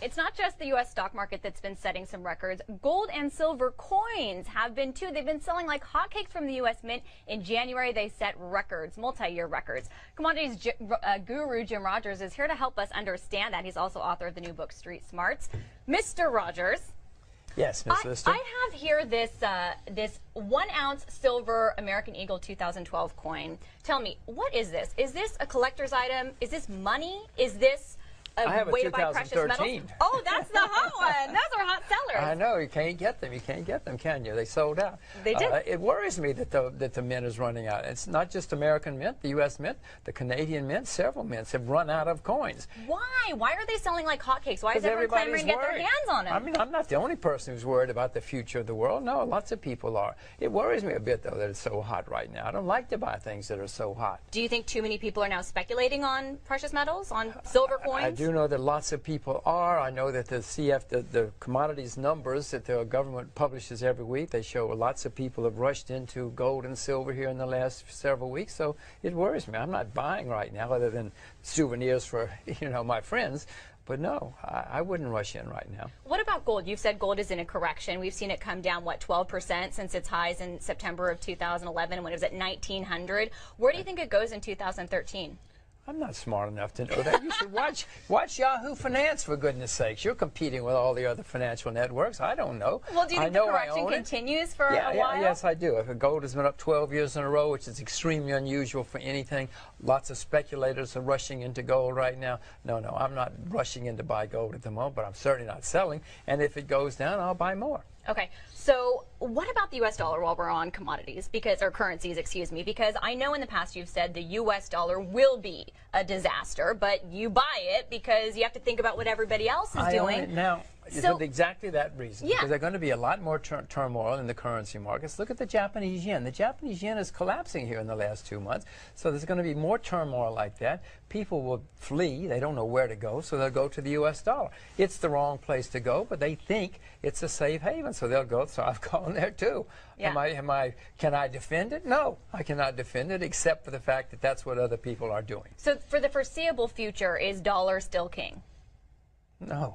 It's not just the U.S. stock market that's been setting some records. Gold and silver coins have been too. They've been selling like hotcakes from the U.S. Mint. In January, they set records, multi-year records. Commodities guru Jim Rogers is here to help us understand that. He's also author of the new book, Street Smarts. Mr. Rogers. Yes, Ms. Lister. I have here this this 1 ounce silver American Eagle 2012 coin. Tell me, what is this? Is this a collector's item? Is this money? Is this a way to buy precious metals? Oh, that's the hot one. Those are hot sellers. I know. You can't get them. You can't get them, can you? They sold out. They did. It worries me that the mint is running out. It's not just American Mint, the U.S. Mint, the Canadian Mint. Several mints have run out of coins. Why? Why are they selling like hotcakes? Why is everyone clamoring to get their hands on them? I mean, I'm not the only person who's worried about the future of the world. No, lots of people are. It worries me a bit, though, that it's so hot right now. I don't like to buy things that are so hot. Do you think too many people are now speculating on precious metals, on silver coins? I do know that lots of people are. I know that the commodities numbers that the government publishes every week, they show lots of people have rushed into gold and silver here in the last several weeks. So it worries me. I'm not buying right now other than souvenirs for, my friends. But no, I wouldn't rush in right now. What about gold? You've said gold is in a correction. We've seen it come down, what, 12% since its highs in September of 2011 when it was at 1,900. Where do you think it goes in 2013? I'm not smart enough to know that. You should watch Yahoo Finance, for goodness sakes. You're competing with all the other financial networks. I don't know. Well, do you think the correction continues for a while? Yes, I do. If gold has been up 12 years in a row, which is extremely unusual for anything, lots of speculators are rushing into gold right now. No, I'm not rushing in to buy gold at the moment, but I'm certainly not selling. And if it goes down, I'll buy more. Okay, so what about the U.S. dollar while we're on commodities, or currencies, excuse me, because I know in the past you've said the U.S. dollar will be a disaster, but you buy it because you have to think about what everybody else is doing. Own it now. So, for exactly that reason, because there's going to be a lot more turmoil in the currency markets. Look at the Japanese yen. The Japanese yen is collapsing here in the last 2 months, so there's going to be more turmoil like that. People will flee. They don't know where to go, so they'll go to the U.S. dollar. It's the wrong place to go, but they think it's a safe haven, so they'll go. So I've gone there too. Yeah. Can I defend it? No, I cannot defend it, except for the fact that that's what other people are doing. So for the foreseeable future, is dollar still king? No,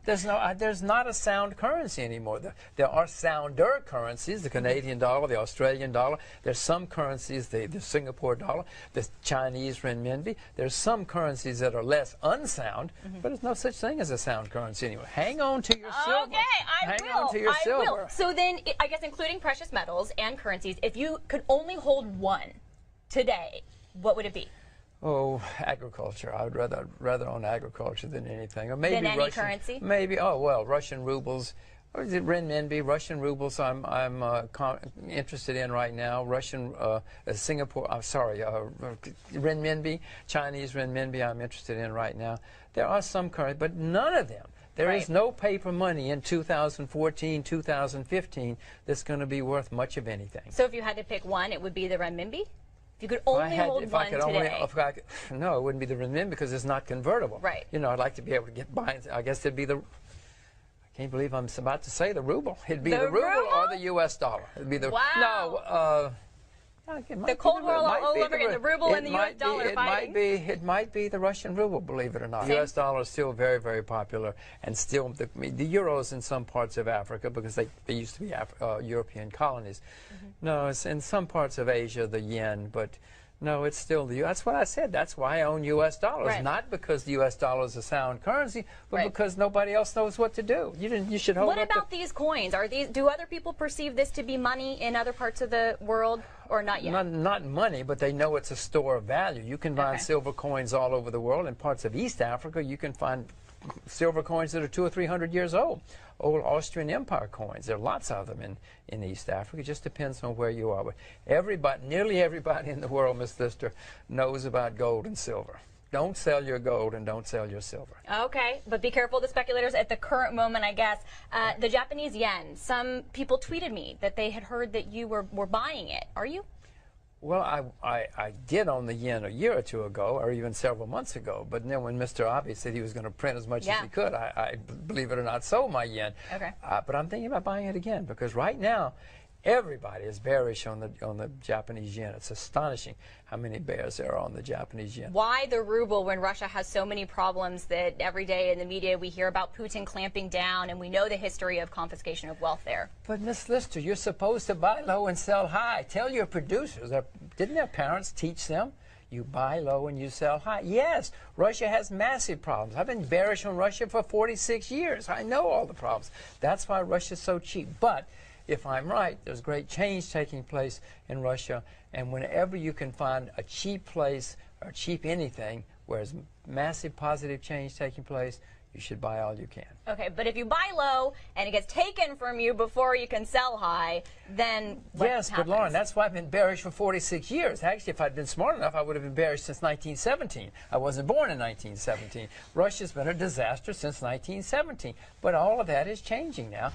there's not a sound currency anymore. There are sounder currencies, the Canadian dollar, the Australian dollar. There's some currencies, the Singapore dollar, the Chinese renminbi. There's some currencies that are less unsound, but there's no such thing as a sound currency anymore. Hang on to your silver. Okay, I will. So then, I guess including precious metals and currencies, if you could only hold one today, what would it be? Oh, agriculture. I would rather own agriculture than anything. Or maybe than any Russian currency? Maybe. Oh well, Russian rubles. Or is it renminbi? Russian rubles. I'm interested in right now. Russian Singapore. I'm sorry, renminbi. Chinese renminbi. I'm interested in right now. There are some currencies, but none of them. There is no paper money in 2014, 2015 that's going to be worth much of anything. So if you had to pick one, it would be the renminbi? If you could only hold one today. No, it wouldn't be the renminbi because it's not convertible. Right. I'd like to be able to get by. I guess it'd be the. I can't believe I'm about to say the ruble. It'd be the ruble or the U.S. dollar. It'd be the. Wow. No. The Cold War all over again. The ruble and the U.S. dollar fighting. It might be the Russian ruble, believe it or not. The U.S. dollar is still very, very popular, and still the euros in some parts of Africa because they used to be European colonies. No, it's in some parts of Asia the yen, but. No, it's still the. That's what I said. That's why I own U.S. dollars, not because the U.S. dollar is a sound currency, but because nobody else knows what to do. You should hold. What about these coins? Do other people perceive this to be money in other parts of the world, or not yet? Not money, but they know it's a store of value. You can find silver coins all over the world. In parts of East Africa, you can find silver coins that are 200 or 300 years old. Old Austrian Empire coins. There are lots of them in East Africa. It just depends on where you are. But nearly everybody in the world, Ms. Lister, knows about gold and silver. Don't sell your gold and don't sell your silver. Okay, but be careful of the speculators at the current moment, I guess. The Japanese yen, some people tweeted me that they had heard that you were buying it. Are you? Well, I did own the yen a year or two ago, or even several months ago. But then when Mr. Abe said he was going to print as much as he could, I believe it or not, sold my yen. Okay. But I'm thinking about buying it again because right now, Everybody is bearish on the Japanese yen. It's astonishing how many bears there are on the Japanese yen. Why the ruble when Russia has so many problems that every day in the media we hear about Putin clamping down, and we know the history of confiscation of wealth there? But Miss Lister, you're supposed to buy low and sell high. Tell your producers. Didn't their parents teach them? You buy low and you sell high. Yes, Russia has massive problems. I've been bearish on Russia for 46 years. I know all the problems. That's why Russia's so cheap. But if I'm right, there's great change taking place in Russia, and whenever you can find a cheap place or cheap anything where there's massive positive change taking place, you should buy all you can. Okay, but if you buy low and it gets taken from you before you can sell high, then what Yes, happens? but Lauren, that's why I've been bearish for 46 years. Actually, if I'd been smart enough, I would have been bearish since 1917. I wasn't born in 1917. Russia's been a disaster since 1917. But all of that is changing now.